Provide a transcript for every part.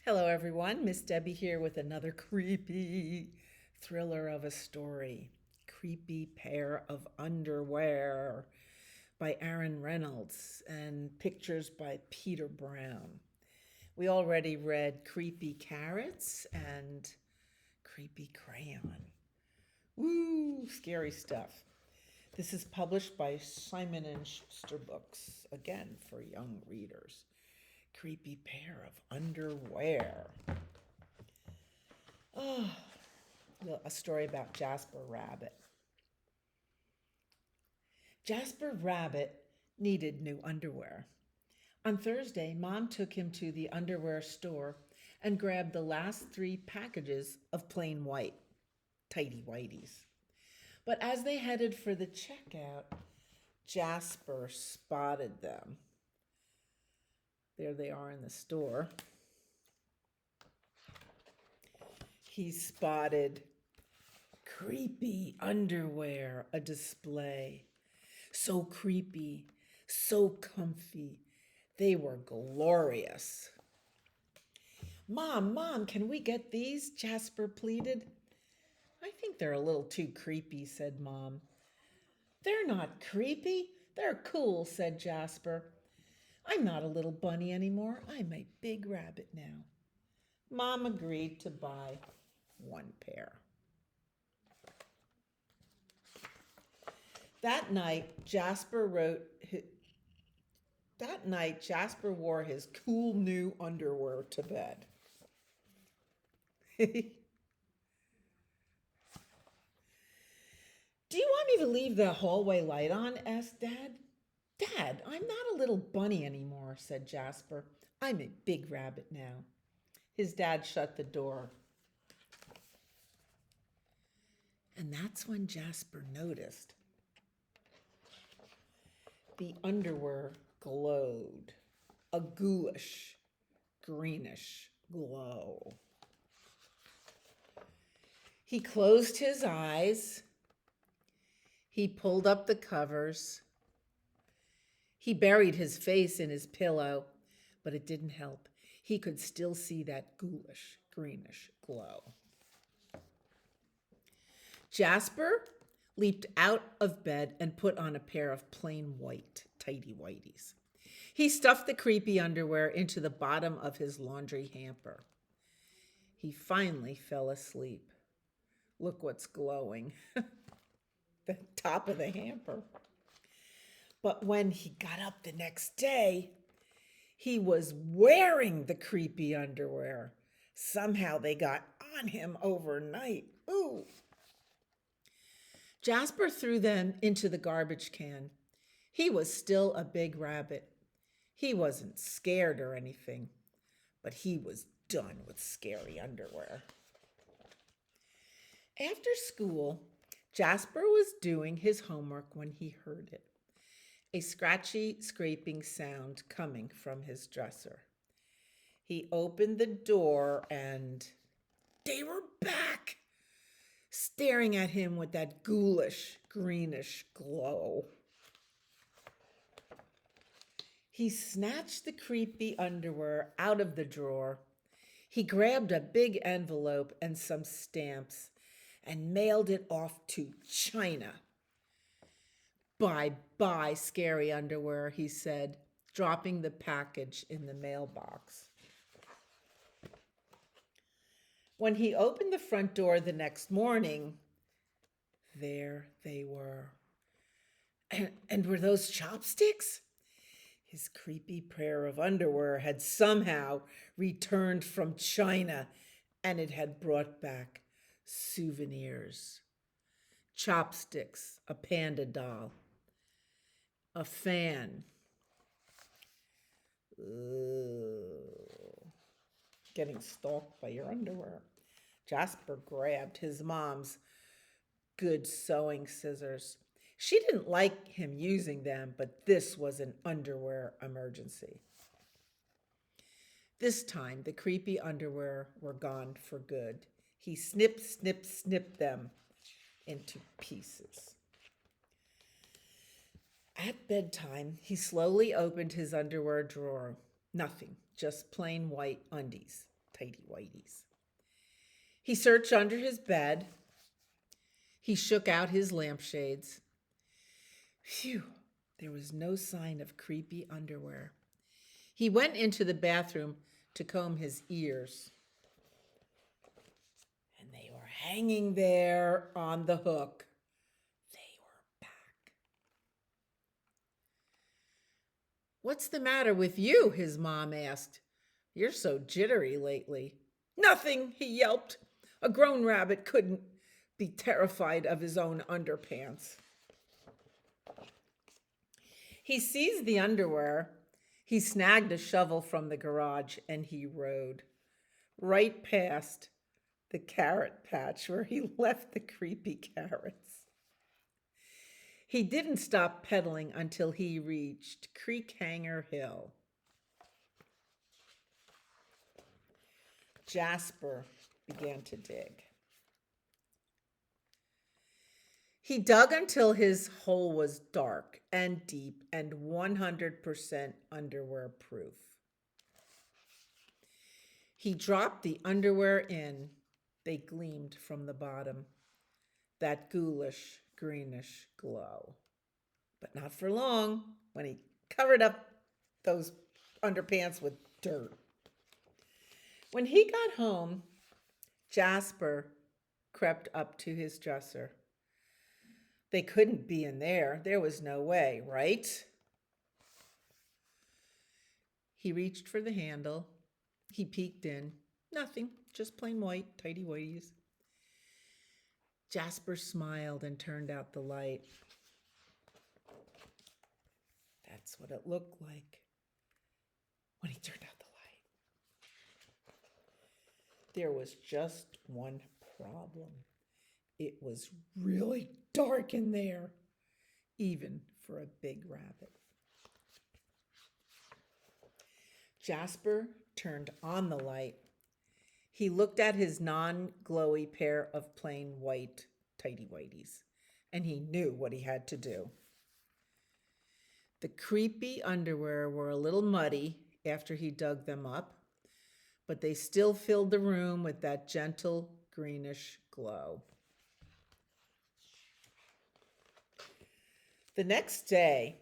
Hello, everyone. Miss Debbie here with another creepy thriller of a story. Creepy Pair of Underwear by Reynolds and pictures by Peter Brown. We already read Creepy Carrots and Creepy Crayon. Woo, scary stuff. This is published by Simon and Schuster Books, again for young readers. Creepy Pair of Underwear. Oh, a story about Jasper Rabbit. Jasper Rabbit needed new underwear. On Thursday, Mom took him to the underwear store and grabbed the last 3 packages of plain white, tighty whities. But as they headed for the checkout, Jasper spotted them. There they are in the store. He spotted creepy underwear, a display. So creepy, so comfy. They were glorious. Mom, can we get these? Jasper pleaded. I think they're a little too creepy, said Mom. They're not creepy. They're cool, said Jasper. I'm not a little bunny anymore. I'm a big rabbit now. Mom agreed to buy 1 pair. That night, Jasper wore his cool new underwear to bed. Do you want me to leave the hallway light on? Asked Dad. Dad, I'm not a little bunny anymore, said Jasper. I'm a big rabbit now. His dad shut the door. And that's when Jasper noticed the underwear glowed, a ghoulish, greenish glow. He closed his eyes. He pulled up the covers. He buried his face in his pillow, but it didn't help. He could still see that ghoulish, greenish glow. Jasper leaped out of bed and put on a pair of plain white tighty whities. He stuffed the creepy underwear into the bottom of his laundry hamper. He finally fell asleep. Look what's glowing. The top of the hamper. But when he got up the next day, he was wearing the creepy underwear. Somehow they got on him overnight. Ooh. Jasper threw them into the garbage can. He was still a big rabbit. He wasn't scared or anything, but he was done with scary underwear. After school, Jasper was doing his homework when he heard it. A scratchy, scraping sound coming from his dresser. He opened the door and they were back, staring at him with that ghoulish, greenish glow. He snatched the creepy underwear out of the drawer. He grabbed a big envelope and some stamps and mailed it off to China. Bye-bye, scary underwear, he said, dropping the package in the mailbox. When he opened the front door the next morning, there they were. And were those chopsticks? His creepy pair of underwear had somehow returned from China, and it had brought back souvenirs. Chopsticks, a panda doll, a fan. Ugh. Getting stalked by your underwear. Jasper grabbed his mom's good sewing scissors. She didn't like him using them, but this was an underwear emergency. This time, the creepy underwear were gone for good. He snipped them into pieces. At bedtime, he slowly opened his underwear drawer. Nothing, just plain white undies, tighty-whities. He searched under his bed. He shook out his lampshades. Phew, there was no sign of creepy underwear. He went into the bathroom to comb his ears. And they were hanging there on the hook. They were back. "What's the matter with you?" his mom asked. "You're so jittery lately." "Nothing," he yelped. A grown rabbit couldn't be terrified of his own underpants. He seized the underwear. He snagged a shovel from the garage and he rode right past the carrot patch where he left the creepy carrots. He didn't stop pedaling until he reached Creek Hanger Hill. Jasper began to dig. He dug until his hole was dark and deep and 100% underwear proof. He dropped the underwear in. They gleamed from the bottom, that ghoulish, greenish glow. But not for long, when he covered up those underpants with dirt. When he got home, Jasper crept up to his dresser. They couldn't be in there. There was no way, right? He reached for the handle. He peeked in. Nothing, just plain white, tighty-whities. Jasper smiled and turned out the light. That's what it looked like when he turned out the light. There was just one problem. It was really dark in there, even for a big rabbit. Jasper turned on the light. He looked at his non-glowy pair of plain white tighty-whities, and he knew what he had to do. The creepy underwear were a little muddy after he dug them up, but they still filled the room with that gentle greenish glow. The next day,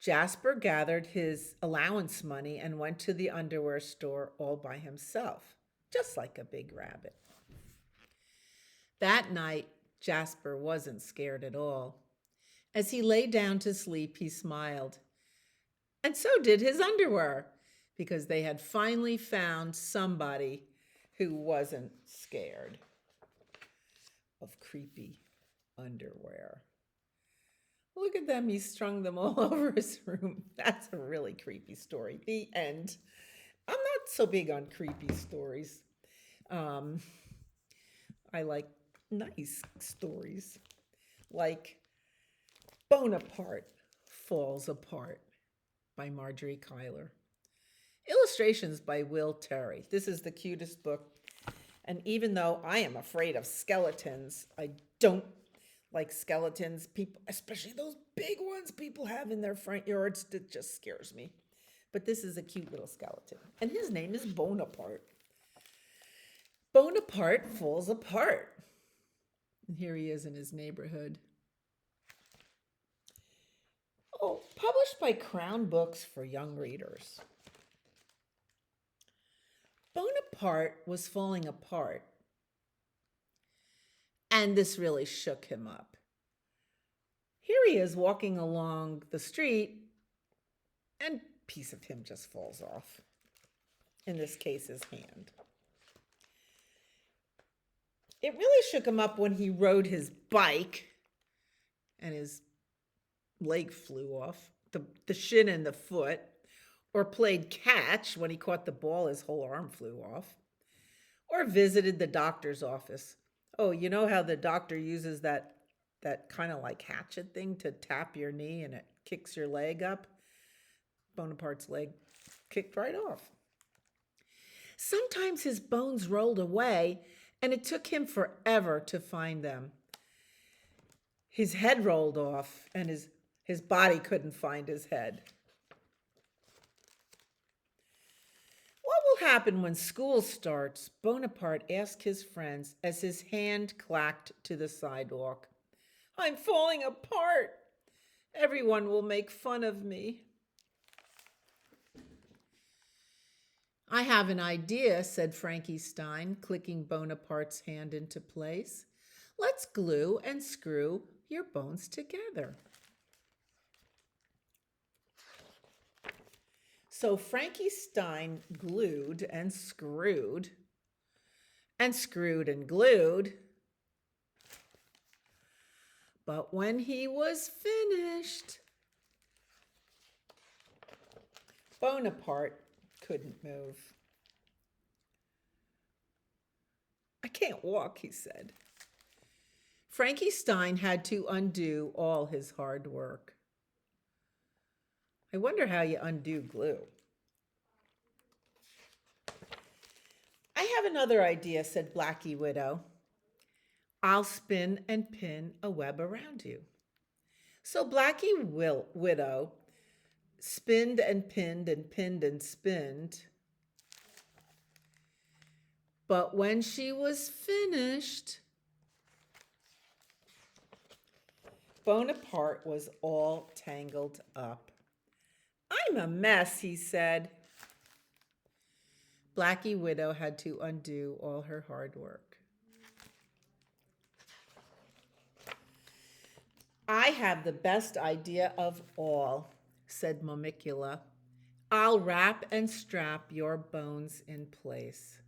Jasper gathered his allowance money and went to the underwear store all by himself, just like a big rabbit. That night, Jasper wasn't scared at all. As he lay down to sleep, he smiled. And so did his underwear, because they had finally found somebody who wasn't scared of creepy underwear. Look at them, he strung them all over his room. That's a really creepy story. The end. I'm not so big on creepy stories. I like nice stories, like Bonaparte Falls Apart by Margery Cuyler. Illustrations by Will Terry. This is the cutest book. And even though I am afraid of skeletons, I don't like skeletons, people, especially those big ones people have in their front yards. It just scares me. But this is a cute little skeleton. And his name is Bonaparte. Bonaparte falls apart. And here he is in his neighborhood. Oh, published by Crown Books for young readers. Bonaparte was falling apart. And this really shook him up. Here he is walking along the street, and a piece of him just falls off. In this case, his hand. It really shook him up when he rode his bike and his leg flew off, the shin and the foot, or played catch when he caught the ball, his whole arm flew off, or visited the doctor's office. Oh, you know how the doctor uses that kind of like hatchet thing to tap your knee and it kicks your leg up? Bonaparte's leg kicked right off. Sometimes his bones rolled away and it took him forever to find them. His head rolled off and his body couldn't find his head. What will happen when school starts? Bonaparte asked his friends as his hand clacked to the sidewalk. I'm falling apart. Everyone will make fun of me. I have an idea, said Frankie Stein, clicking Bonaparte's hand into place. Let's glue and screw your bones together. So Frankie Stein glued and screwed and glued. But when he was finished, Bonaparte couldn't move. I can't walk, he said. Frankie Stein had to undo all his hard work. I wonder how you undo glue. I have another idea, said Blackie Widow. I'll spin and pin a web around you. So Blackie Widow spinned and pinned and pinned and spinned. But when she was finished, Bonaparte was all tangled up. I'm a mess, he said. Blackie Widow had to undo all her hard work. I have the best idea of all, said Mamicula. I'll wrap and strap your bones in place.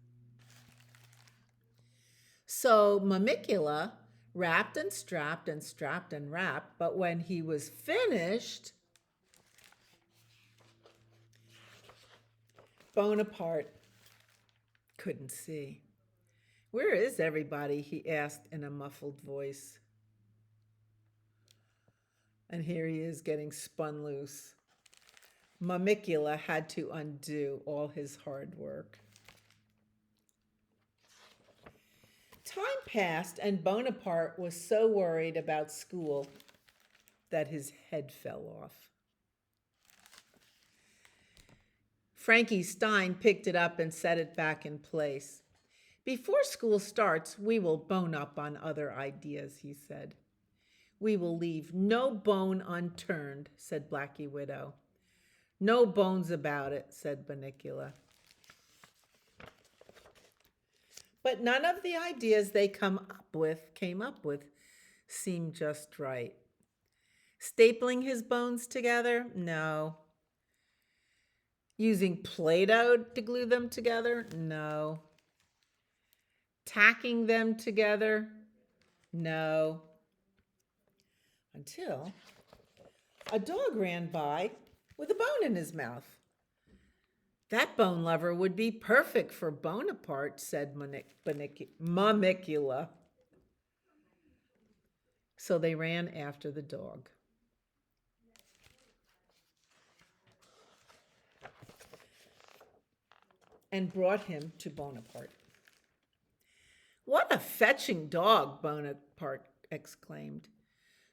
So Mamicula wrapped and strapped and strapped and wrapped, but when he was finished, Bonaparte couldn't see. Where is everybody? He asked in a muffled voice. And here he is getting spun loose. Mamicula had to undo all his hard work. Time passed, and Bonaparte was so worried about school that his head fell off. Frankie Stein picked it up and set it back in place. Before school starts, we will bone up on other ideas, he said. We will leave no bone unturned, said Blackie Widow. No bones about it, said Bonaparte. But none of the ideas they came up with seemed just right. Stapling his bones together? No. Using Play-Doh to glue them together? No. Tacking them together? No. Until a dog ran by with a bone in his mouth. That bone lover would be perfect for Bonaparte, said Mamicula. So they ran after the dog. And brought him to Bonaparte. What a fetching dog, Bonaparte exclaimed.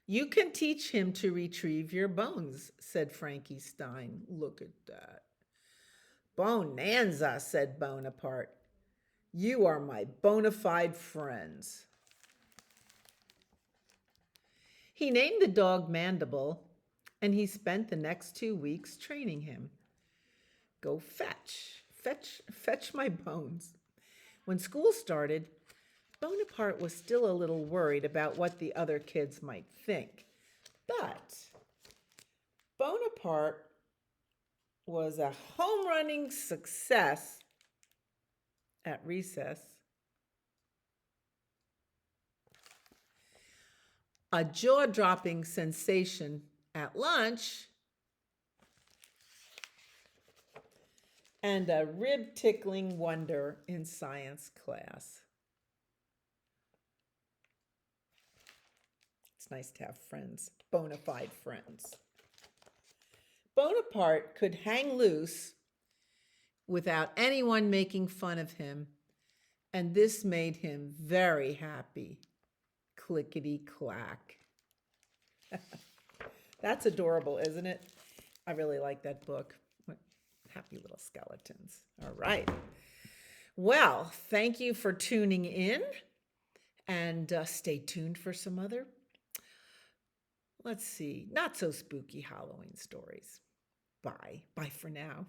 You can teach him to retrieve your bones, said Frankie Stein. Look at that. Bonanza, said Bonaparte. You are my bona fide friends. He named the dog Mandible, and he spent the next 2 weeks training him. Go fetch my bones. When school started, Bonaparte was still a little worried about what the other kids might think. But Bonaparte was a home-running success at recess, a jaw-dropping sensation at lunch, and a rib-tickling wonder in science class. It's nice to have friends, bona fide friends. Bonaparte could hang loose without anyone making fun of him, and this made him very happy. Clickety-clack. That's adorable, isn't it? I really like that book. Happy little skeletons. All right. Well, thank you for tuning in, and stay tuned for some other, let's see, not so spooky Halloween stories. Bye. Bye for now.